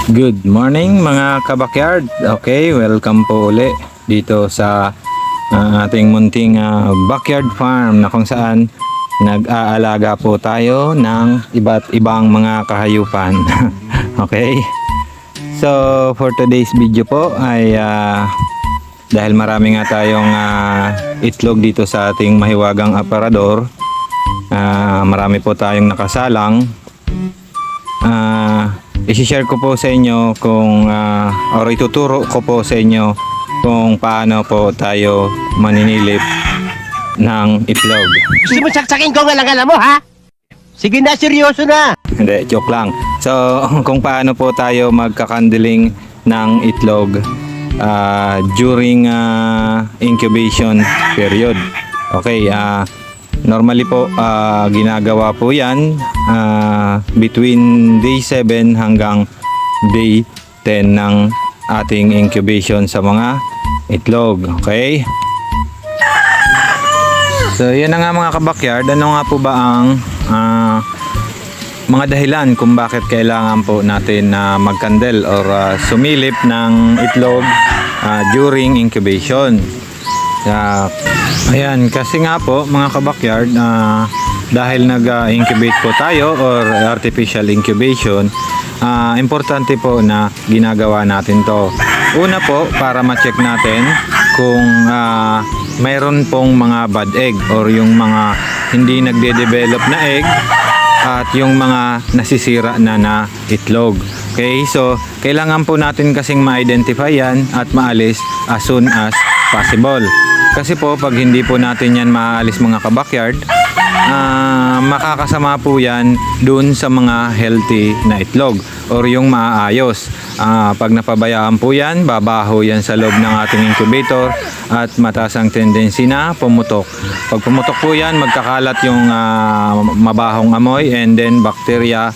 Good morning mga kabakyard. Okay, welcome po uli dito sa ating munting backyard farm na kung saan nag-aalaga po tayo ng iba't ibang mga kahayupan. Okay. So for today's video po ay dahil marami nga tayong itlog dito sa ating mahiwagang aparador, marami po tayong nakasalang. I-share ko po sa inyo kung or ituturo ko po sa inyo kung paano po tayo maninilip ng itlog. Gusto mo saksakin ko nga lang mo, ha? Sige na, seryoso na. Hindi, joke lang. So, kung paano po tayo magkakandiling ng itlog during incubation period. Okay, normally po ginagawa po yan between day 7 hanggang day 10 ng ating incubation sa mga itlog. Okay? So yan na nga mga kabakyard. Ano nga po ba ang mga dahilan kung bakit kailangan po natin magkandel or sumilip ng itlog during incubation? Ayan, kasi nga po mga kabakyard, dahil nag-incubate po tayo or artificial incubation, importante po na ginagawa natin to. Una po, para ma-check natin kung mayroon pong mga bad egg or yung mga hindi nagde-develop na egg at yung mga nasisira na itlog. Okay, so kailangan po natin kasing ma-identify yan at maalis as soon as possible. Kasi po pag hindi po natin yan maalis mga kabakyard, makakasama po yan dun sa mga healthy na itlog or yung maaayos. Pag napabayaan po yan, babaho yan sa loob ng ating incubator at mataas ang tendency na pumutok. Pag pumutok po yan, magkakalat yung mabahong amoy and then bacteria.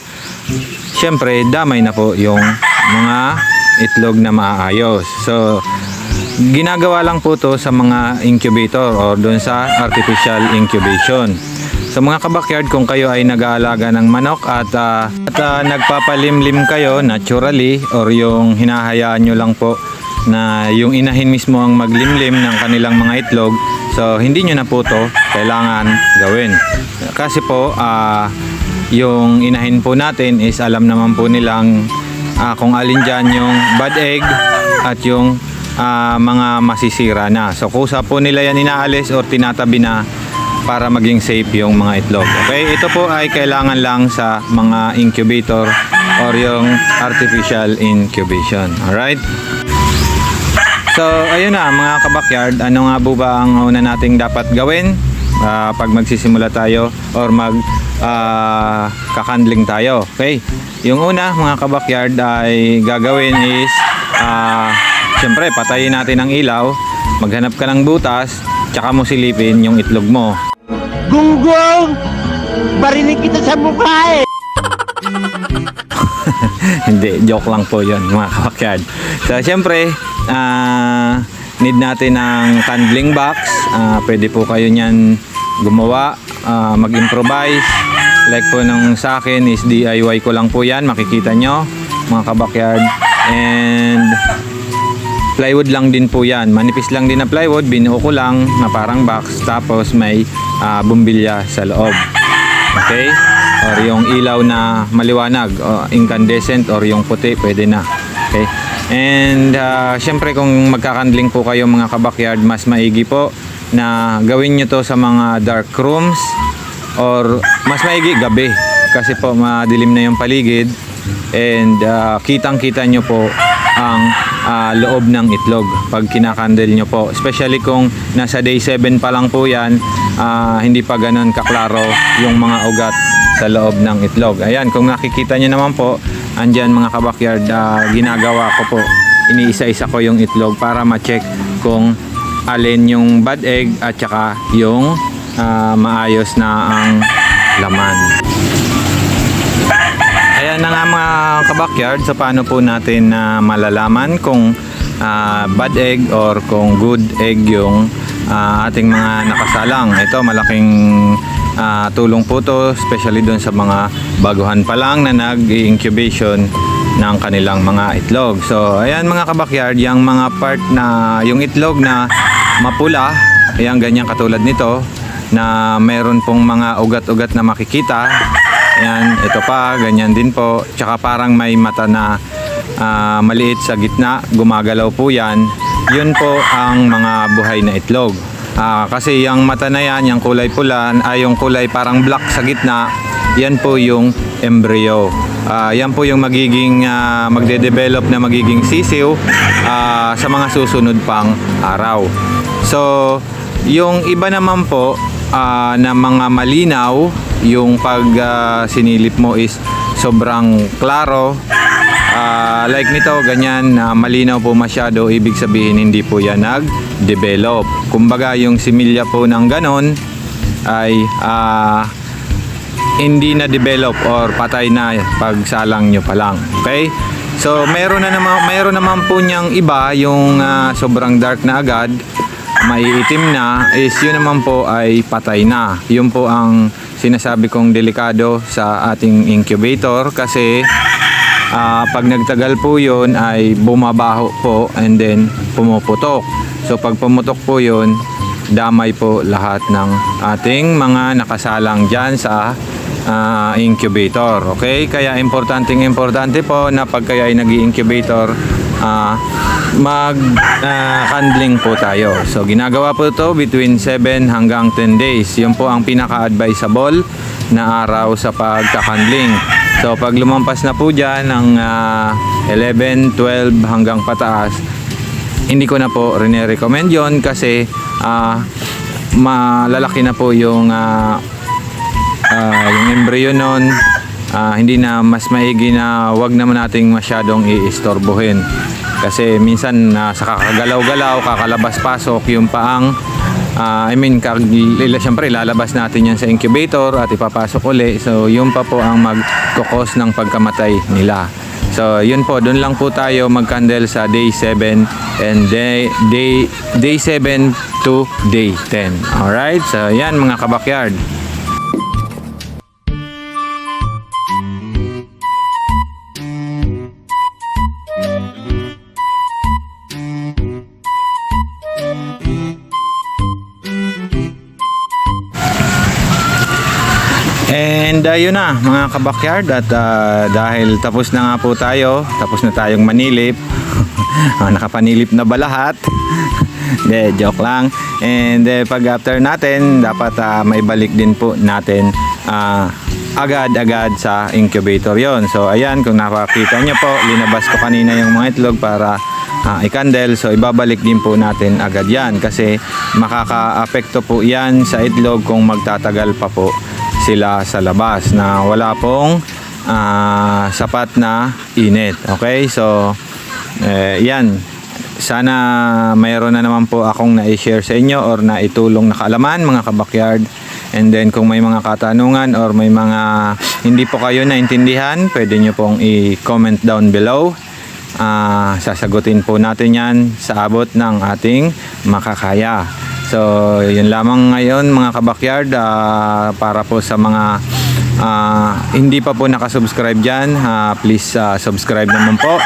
Siyempre, damay na po yung mga itlog na maaayos. So, ginagawa lang po to sa mga incubator or doon sa artificial incubation. Sa mga kabakyard, kung kayo ay nag-aalaga ng manok at nagpapalimlim kayo naturally or yung hinahayaan nyo lang po na yung inahin mismo ang maglimlim ng kanilang mga itlog, so hindi nyo na po to kailangan gawin. Kasi po yung inahin po natin is alam naman po nilang kung alin dyan yung bad egg at yung mga masisira na. So kusa po nila yan inaalis or tinatabi na para maging safe yung mga itlog. Okay, ito po ay kailangan lang sa mga incubator or yung artificial incubation. Alright? So ayun na mga kabakyard, ano nga po ba ang una nating dapat gawin pag magsisimula tayo or kakandling tayo? Okay, yung una mga kabakyard ay gagawin is siyempre, patayin natin ang ilaw, maghanap ka ng butas, tsaka mo silipin yung itlog mo. Gunggong! Barinig kita sa mukha, eh! Hindi, joke lang po yun mga kabakyard. So, siyempre, need natin ng candling box. Pwede po kayo nyan gumawa, mag-improvise. Like po nung sa akin is DIY ko lang po yan, makikita nyo mga kabakyard. And plywood lang din po yan, manipis lang din na plywood, binuo ko lang na parang box, tapos may bumbilya sa loob. Okay, or yung ilaw na maliwanag, incandescent or yung puti, pwede na. Okay, and syempre kung magkakandling po kayo mga kabakyard, mas maigi po na gawin nyo to sa mga dark rooms or mas maigi gabi, kasi po madilim na yung paligid and kitang kita nyo po ang loob ng itlog pag kinakandel nyo po, especially kung nasa day 7 pa lang po yan, hindi pa ganun kaklaro yung mga ugat sa loob ng itlog. Ayan, kung nakikita nyo naman po, andyan mga kabakyard, ginagawa ko po, iniisa-isa ko yung itlog para ma-check kung alin yung bad egg at saka yung maayos na ang laman. Ayan na nga mga kabakyard, so paano po natin malalaman kung bad egg or kung good egg yung ating mga nakasalang. Ito malaking tulong po to, especially doon sa mga baguhan pa lang na nag-incubation ng kanilang mga itlog. So ayan mga kabakyard, yung mga part na yung itlog na mapula, ayan ganyan katulad nito na mayroon pong mga ugat-ugat na makikita. Ayan, ito pa, ganyan din po. Tsaka parang may mata na maliit sa gitna, gumagalaw po yan. Yun po ang mga buhay na itlog. Kasi yung mata na yan, yung kulay pula, yung kulay parang black sa gitna, yan po yung embryo. Yan po yung magiging magde-develop na magiging sisiw sa mga susunod pang araw. So, yung iba naman po na mga malinaw, yung pag sinilip mo is sobrang klaro. Like nito, ganyan, malinaw po masyado, ibig sabihin hindi po yan nag-develop. Kumbaga yung similya po ng ganon ay hindi na develop or patay na pagsalang nyo pa lang. Okay? So mayroon naman po niyang iba yung sobrang dark na agad, maiitim na, is yun naman po ay patay na. Yun po ang sinasabi kong delikado sa ating incubator kasi pag nagtagal po yun ay bumabaho po and then pumuputok. So pag pumutok po yun, damay po lahat ng ating mga nakasalang dyan sa incubator. Okay? Kaya importante po na pag kayo ay nag-incubator, mag-handling po tayo. So ginagawa po ito between 7 hanggang 10 days. Yun po ang pinaka-advisable na araw sa pagka-handling. So pag lumampas na po dyan ng 11, 12 hanggang pataas, hindi ko na po rin-recommend yun kasi malalaki na po yung embryo nun. Hindi na, mas maigi na wag naman nating masyadong iistorbohin kasi minsan sa kakagalaw-galaw, kakalabas-pasok yung paang siyempre lalabas natin yan sa incubator at ipapasok uli. So yun pa po ang magkukos ng pagkamatay nila. So yun po, dun lang po tayo mag-candle sa day 7 and day 7 to day 10. Alright, so yan mga kabakyard. And yun na mga kabakyard, at dahil tapos na nga po tayo, tapos na tayong manilip. Nakapanilip na ba lahat? De, joke lang. And pag after natin, dapat maibalik din po natin agad-agad sa incubator yon. So ayan, kung nakakita nyo po, linabas ko kanina yung mga itlog para i-candle. So ibabalik din po natin agad yan kasi makaka-apekto po yan sa itlog kung magtatagal pa po sila sa labas na wala pong sapat na init. Okay, so yan, sana mayroon na naman po akong na-share sa inyo or naitulong na kaalaman mga kabakyard. And then kung may mga katanungan or may mga hindi po kayo naintindihan, pwede nyo pong i-comment down below. Sasagutin po natin yan sa abot ng ating makakaya. So yun lamang ngayon mga kabakyard, para po sa mga hindi pa po nakasubscribe dyan, please subscribe naman po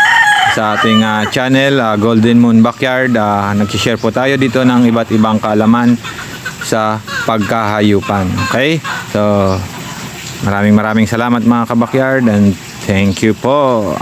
sa ating channel, Golden Moon Backyard. Nag-share po tayo dito ng iba't ibang kaalaman sa pagkahayupan. Okay, so maraming salamat mga kabakyard and thank you po.